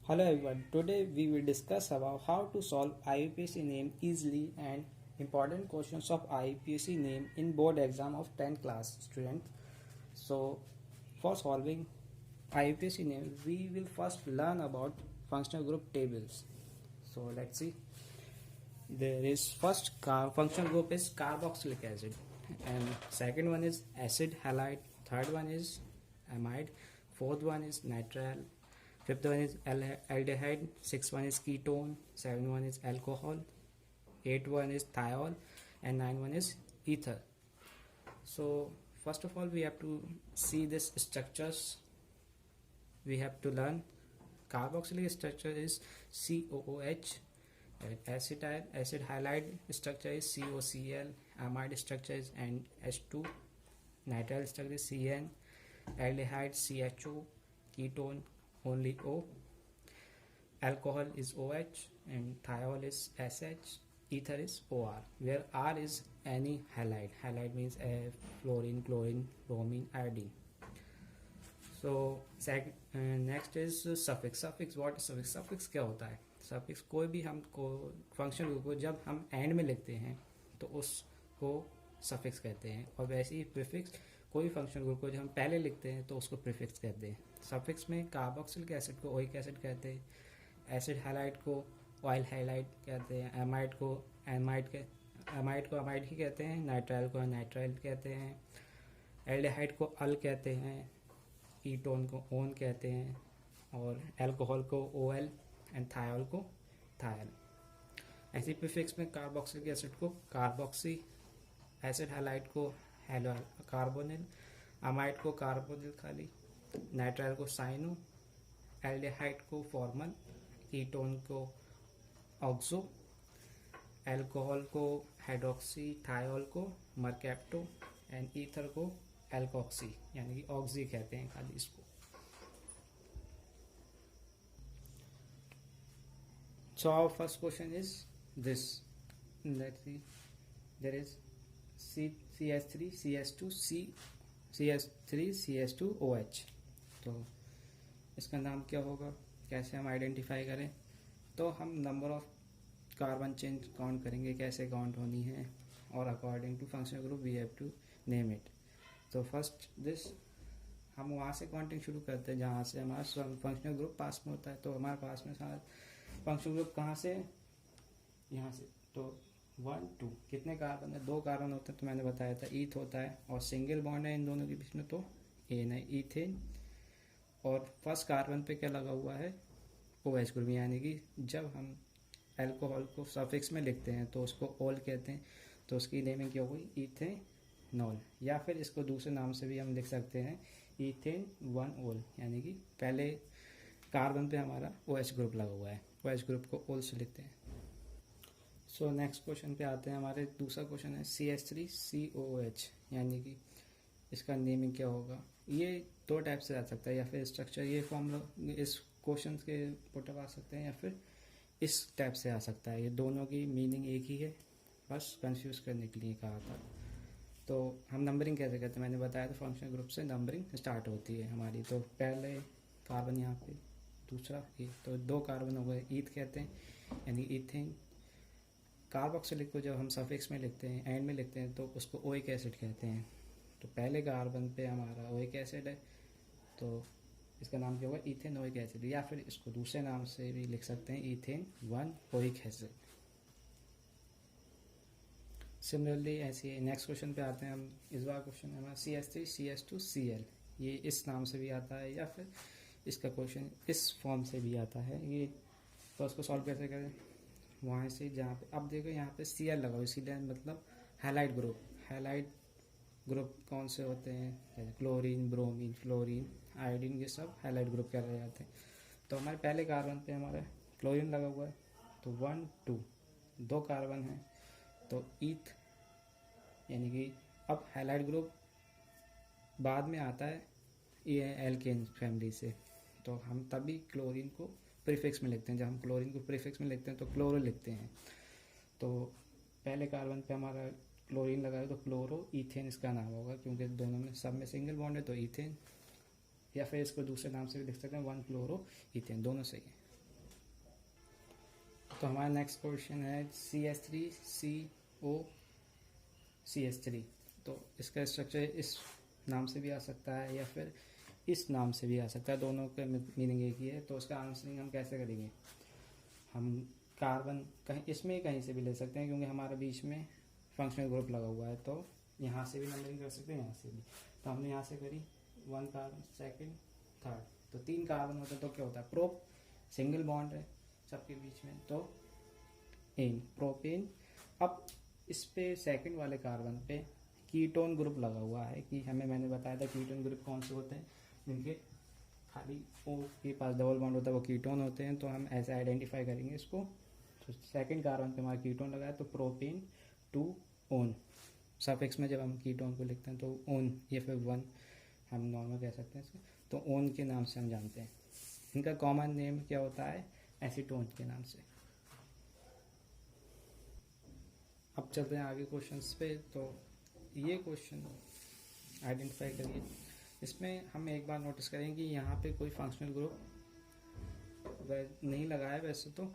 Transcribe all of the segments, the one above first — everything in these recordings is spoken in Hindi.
Hello everyone. Today we will discuss about how to solve IUPAC name easily and important questions of IUPAC name in board exam of 10th class students. So for solving IUPAC name we will first learn about functional group tables. So let's see. There is first functional group is carboxylic acid and second one is acid halide, third one is amide, fourth one is nitrile, fifth one is aldehyde, sixth one is ketone, seventh one is alcohol, eighth one is thiol, and ninth one is ether. So first of all we have to see this structures. We have to learn carboxylic structure is COOH, acid halide structure is COCl, amide structure is NH2, nitrile structure is CN, aldehyde CHO, ketone only O, alcohol is OH, and thiol is SH, ether is OR, where R is any halide. Halide means fluorine, chlorine, bromine, iodine. So next is suffix. Suffix, what is suffix? Suffix क्या होता है? सफिक्स कोई भी हम फंक्शन ग्रुप को जब हम एंड में लिखते हैं तो उसको सफिक्स कहते हैं, और वैसे ही प्रीफिक्स कोई फंक्शन ग्रुप को जब हम पहले लिखते हैं तो उसको प्रीफिक्स कहते हैं. सफिक्स में कार्बोक्सिलिक एसिड को ओइक एसिड कहते हैं, एसिड हैलाइड को ऑयल हैलाइड कहते हैं, एमाइड को अमाइड ही कहते हैं, नाइट्राइल को नाइट्राइल कहते हैं, एल्डिहाइड को अल कहते हैं, कीटोन को ओन कहते हैं, और अल्कोहल को ओएल एंड थायोल को थायल. ऐसे प्रीफिक्स में कार्बोक्सिलिक एसिड को कार्बोक्सी, एसिड हैलाइड को कार्बोनिल, अमाइड को कार्बोनिल खाली, नाइट्राइल को साइनो, एल्डिहाइड को फॉर्मल, कीटोन को ऑक्सो, अल्कोहल को हाइड्रोक्सी, थायोल को मरकैप्टो, एंड ईथर को एल्कोक्सी यानी कि ऑक्सी कहते हैं खाली इसको. So our first question is this. Let's see. There is CS3 CS2 CS3 CS2OH. तो इसका नाम क्या होगा, कैसे हम आइडेंटिफाई करें? तो हम number of carbon chain count करेंगे, कैसे काउंट होनी है, और according to functional group we have to name it. तो फर्स्ट दिस हम वहाँ से काउंटिंग शुरू करते हैं जहाँ से हमारा फंक्शनल ग्रुप पास में होता है. तो हमारे पास में सारा फंक्शनल ग्रुप कहाँ से, यहाँ से. तो 1 2 कितने कार्बन है? 2 कार्बन होते हैं. तो मैंने बताया था ईथ होता है और सिंगल बॉन्ड है इन दोनों के बीच में, तो एन है ईथेन. और फर्स्ट कार्बन पे क्या लगा हुआ है? OH ग्रुप, यानी कि जब हम अल्कोहल को सफिक्स में लिखते हैं तो उसको ओल कहते हैं, तो उसकी नेमिंग क्या होगी? इथेनॉल. या फिर इसको दूसरे नाम से भी हम लिख सकते हैं ईथेन 1 ओल, यानी कि पहले कार्बन पे हमारा OH ग्रुप लगा हुआ है, OH ग्रुप को ओल से लिखते हैं. सो नेक्स्ट क्वेश्चन पे आते हैं. हमारे दूसरा क्वेश्चन है CH3 COOH, यानी कि इसका नेमिंग क्या होगा? ये 2 टाइप से आ सकता है, या फिर स्ट्रक्चर ये फॉर्मूला इस क्वेश्चन के पुटअप आ सकते हैं, या फिर इस टाइप से आ सकता है. ये दोनों की मीनिंग एक ही है, बस कंफ्यूज करने के लिए कहा था. तो हम नंबरिंग कैसे करते हैं? मैंने बताया था फंक्शनल ग्रुप से नंबरिंग स्टार्ट होती है हमारी. तो पहले कार्बन यहाँ पे, दूसरा ये, तो 2 कार्बन हो गए, ईथ कहते हैं, यानी ईथेन. कार्बोक्सिलिक को जब हम सफिक्स में लिखते हैं, एंड में लिखते हैं, तो उसको ओइक एसिड कहते हैं. तो पहले कार्बन पे हमारा ओइक एसिड है, तो इसका नाम क्या होगा? Ethane oic acid. या फिर इसको दूसरे नाम से भी लिख सकते हैं ईथेन 1 ओइक एसिड. सिमिलरली ऐसे नेक्स्ट क्वेश्चन पे आते हैं हम. इस बार क्वेश्चन है हमारा CS3 CS2Cl. ये इस नाम से भी आता है, या फिर इसका क्वेश्चन इस फॉर्म से भी आता है. ये तो उसको सॉल्व कैसे करें? वहाँ से जहाँ पे अब देखो यहाँ पे Cl लगाओ, इसीलिए मतलब हैलाइड ग्रुप. हैलाइड ग्रुप कौन से होते हैं? जैसे क्लोरीन, ब्रोमीन, फ्लोरीन, आयोडीन, ये सब हैलाइड ग्रुप कहलाए जाते हैं. तो हमारे पहले कार्बन पे हमारा क्लोरीन लगा हुआ है, तो 1 2 2 कार्बन है, तो ईथ, यानी कि अब हैलाइड ग्रुप बाद में आता है ये एल्केन फैमिली से. तो हम तभी क्लोरीन को प्रीफिक्स में लिखते हैं. जब हम क्लोरीन को प्रीफिक्स में लिखते हैं तो क्लोरो लिखते हैं. तो पहले कार्बन पे हमारा क्लोरीन लगा है, तो क्लोरो ईथेन इसका नाम होगा, क्योंकि दोनों में सब में सिंगल बॉन्ड है, तो ईथेन. या फिर इसको दूसरे नाम से भी लिख सकते हैं 1 क्लोरो ईथेन, दोनों सही है. तो हमारा नेक्स्ट क्वेश्चन है CH3COCH3। तो इसका स्ट्रक्चर इस नाम से भी आ सकता है या फिर इस नाम से भी आ सकता है, दोनों का मीनिंग एक ही है। तो उसका आंसरिंग हम कैसे करेंगे, हम कार्बन कहीं इसमें कहीं से भी ले सकते हैं क्योंकि हमारे बीच में फंक्शनल ग्रुप लगा हुआ है, तो यहाँ से भी नंबरिंग कर सकते हैं, यहाँ से भी। तो हमने यहाँ से करी 1 कार्बन, सेकंड, थर्ड, तो 3 कार्बन होते हैं तो क्या होता है, प्रोप, सिंगल बॉन्ड है सबके बीच में, तो एन, प्रोपेन। अब इस पे सेकंड वाले कार्बन पे कीटोन ग्रुप लगा हुआ है कि मैंने बताया था कीटोन ग्रुप कौन से होते हैं, जिनके खाली ओ के पास डबल बॉन्ड होता है, वो कीटोन होते हैं। तो हम ऐसे आइडेंटिफाई करेंगे इसको। तो सेकंड कार्बन पे हमारा कीटोन लगा है, तो प्रोपेन 2 ओन, सफिक्स में जब हम कीटोन को लिखते हैं तो ओन या फिर 1 हम नॉर्मल कह सकते हैं इसको, तो ओन के नाम से हम जानते हैं। इनका कॉमन नेम क्या होता है, एसीटोन के नाम से। अब चलते हैं आगे क्वेश्चंस पे। तो ये क्वेश्चन आइडेंटिफाई करिए। इसमें हम एक बार नोटिस करें कि यहाँ पे कोई फंक्शनल ग्रुप नहीं लगा है वैसे तो।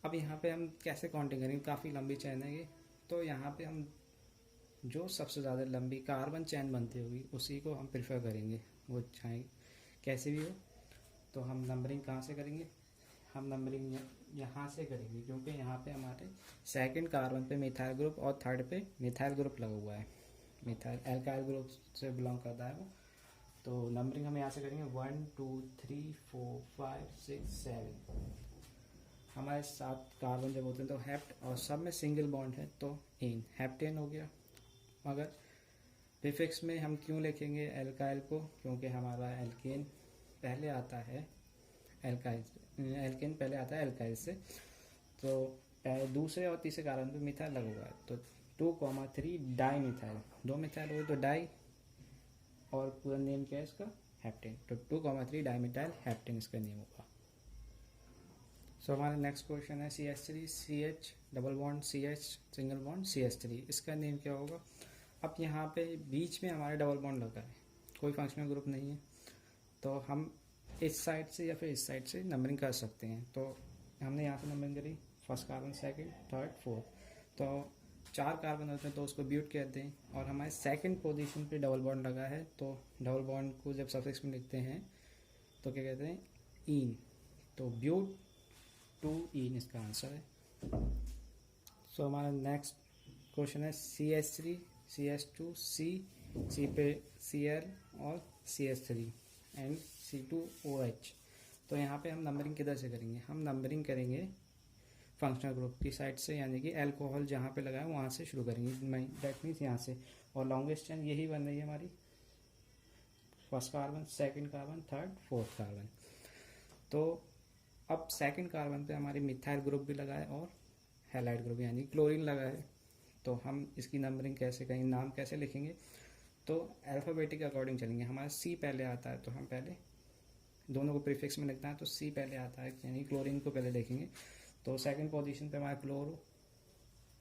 अब यहाँ पे हम कैसे काउंटिंग करेंगे, काफ़ी लंबी चैन है ये। तो यहाँ पे हम जो सबसे ज़्यादा लंबी कार्बन चैन बनती होगी उसी को हम प्रेफर करेंगे, वो चाहे कैसे भी हो। तो हम नंबरिंग कहाँ से करेंगे, हम नंबरिंग यहाँ से करेंगे क्योंकि यहाँ पे हमारे सेकंड कार्बन पे मिथाइल ग्रुप और थर्ड पे मिथाइल ग्रुप लगा हुआ है, मिथाइल एल्काइल ग्रुप से बिलोंग करता है वो। तो नंबरिंग हम यहाँ से करेंगे 1 2 3 4 5 6 7। हमारे 7 कार्बन जब होते हैं तो हेप्ट, और सब में सिंगल बॉन्ड है तो एन, हेप्टेन हो गया। मगर प्रीफिक्स में हम क्यों लिखेंगे एल्काइल को, क्योंकि हमारा एल्केन पहले आता है एल्काइल, एल्केन पहले आता है एल्काइल से। तो दूसरे और तीसरे कार्बन पे मिथाइल लगा हुआ है, तो 2,3 डाई मिथाइल, 2 मिथाइल हो तो डाई, और पूरा नेम क्या है इसका, हेप्टेन। तो 2,3 डाई मिथाइल हेप्टेन इसका नेम होगा। सो हमारा नेक्स्ट क्वेश्चन है CH3 CH double bond CH single bond CH3, इसका नेम क्या होगा। अब यहाँ पे बीच में हमारे डबल बॉन्ड लगा है, कोई फंक्शनल ग्रुप नहीं है, तो हम इस साइड से या फिर इस साइड से नंबरिंग कर सकते हैं। तो हमने यहाँ से नंबरिंग करी, first carbon, second, third, fourth. तो 4 कार्बन होते हैं तो उसको ब्यूट कहते हैं, और हमारे सेकंड पोजीशन पे डबल बॉन्ड लगा है, तो डबल बॉन्ड को जब सफिक्स में लिखते हैं तो क्या कहते हैं, ईन। तो ब्यूट 2 ईन इसका आंसर है। सो हमारा नेक्स्ट क्वेश्चन है CH3 CH2 C पे Cl और CH3 एंड C2OH। तो यहाँ पे हम नंबरिंग किधर से करेंगे, हम नंबरिंग करेंगे फंक्शनल ग्रुप की साइड से, यानी कि अल्कोहल जहाँ पे लगा है वहाँ से शुरू करेंगे, दैट मीन्स यहाँ से। और लॉन्गेस्ट चेन यही बन रही है हमारी, first carbon, second carbon, third, fourth carbon. तो अब सेकंड कार्बन पे हमारी मिथाइल ग्रुप भी लगा है और हैलाइड ग्रुप यानी क्लोरीन लगा है। तो हम इसकी नंबरिंग कैसे करेंगे, नाम कैसे लिखेंगे, तो अल्फ़ाबेटिक अकॉर्डिंग चलेंगे। हमारा C पहले आता है तो हम पहले दोनों को प्रीफिक्स में लिखना है, तो C पहले आता है यानी क्लोरीन को पहले लिखेंगे। तो सेकंड पोजीशन पे हमारा क्लोरो,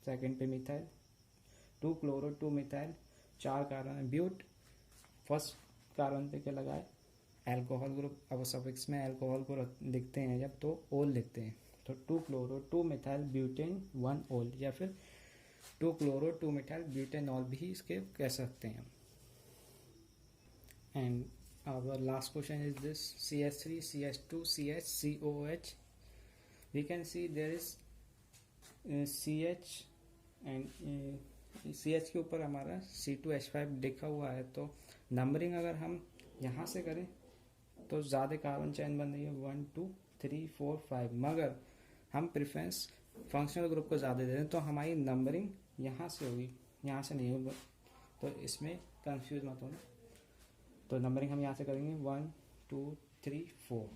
सेकंड पे methyl, 2 chloro 2 methyl, 4 carbon but, first carbon पे क्या लगा है, अल्कोहल ग्रुप। अब सफिक्स में अल्कोहल को लिखते हैं जब तो ओल लिखते हैं, तो 2 क्लोरो 2 मिथाइल ब्यूटेन 1 ओल, या फिर 2 क्लोरो 2 मिथाइल ब्यूटेनॉल भी इसके कह सकते हैं। And our last question is this CH3 CH2 CH COOH. We can see there is CH and CH के ऊपर हमारा C2H5 लिखा हुआ है। तो नंबरिंग अगर हम यहाँ से करें तो ज़्यादा कार्बन चैन बन रही है 1 2 3 4 5, मगर हम प्रेफरेंस फंक्शनल ग्रुप को ज़्यादा दे दें तो हमारी नंबरिंग यहाँ से होगी, यहाँ से नहीं होगा। तो इसमें कंफ्यूज मत होना। तो नंबरिंग हम यहाँ से करेंगे 1 2 3 4,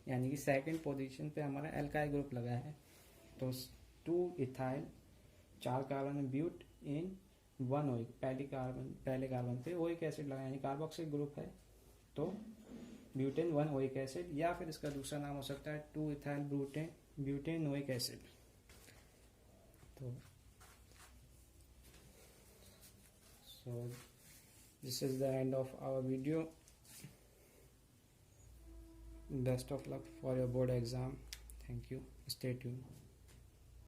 यानी कि सेकंड पोजीशन पे हमारा एल्काइल ग्रुप लगा है, तो 2 ethyl, 4 carbon but in 1 oic, पहले कार्बन पे ओइक एसिड लगा यानी कार्बोक्सिल ग्रुप है, तो ब्यूटेन 1 ओइक एसिड, या फिर इसका दूसरा नाम हो सकता है 2 इथाइल ब्यूटेन ओइक एसिड। तो so this is the end of our video. Best of luck for your board exam. Thank you. Stay tuned.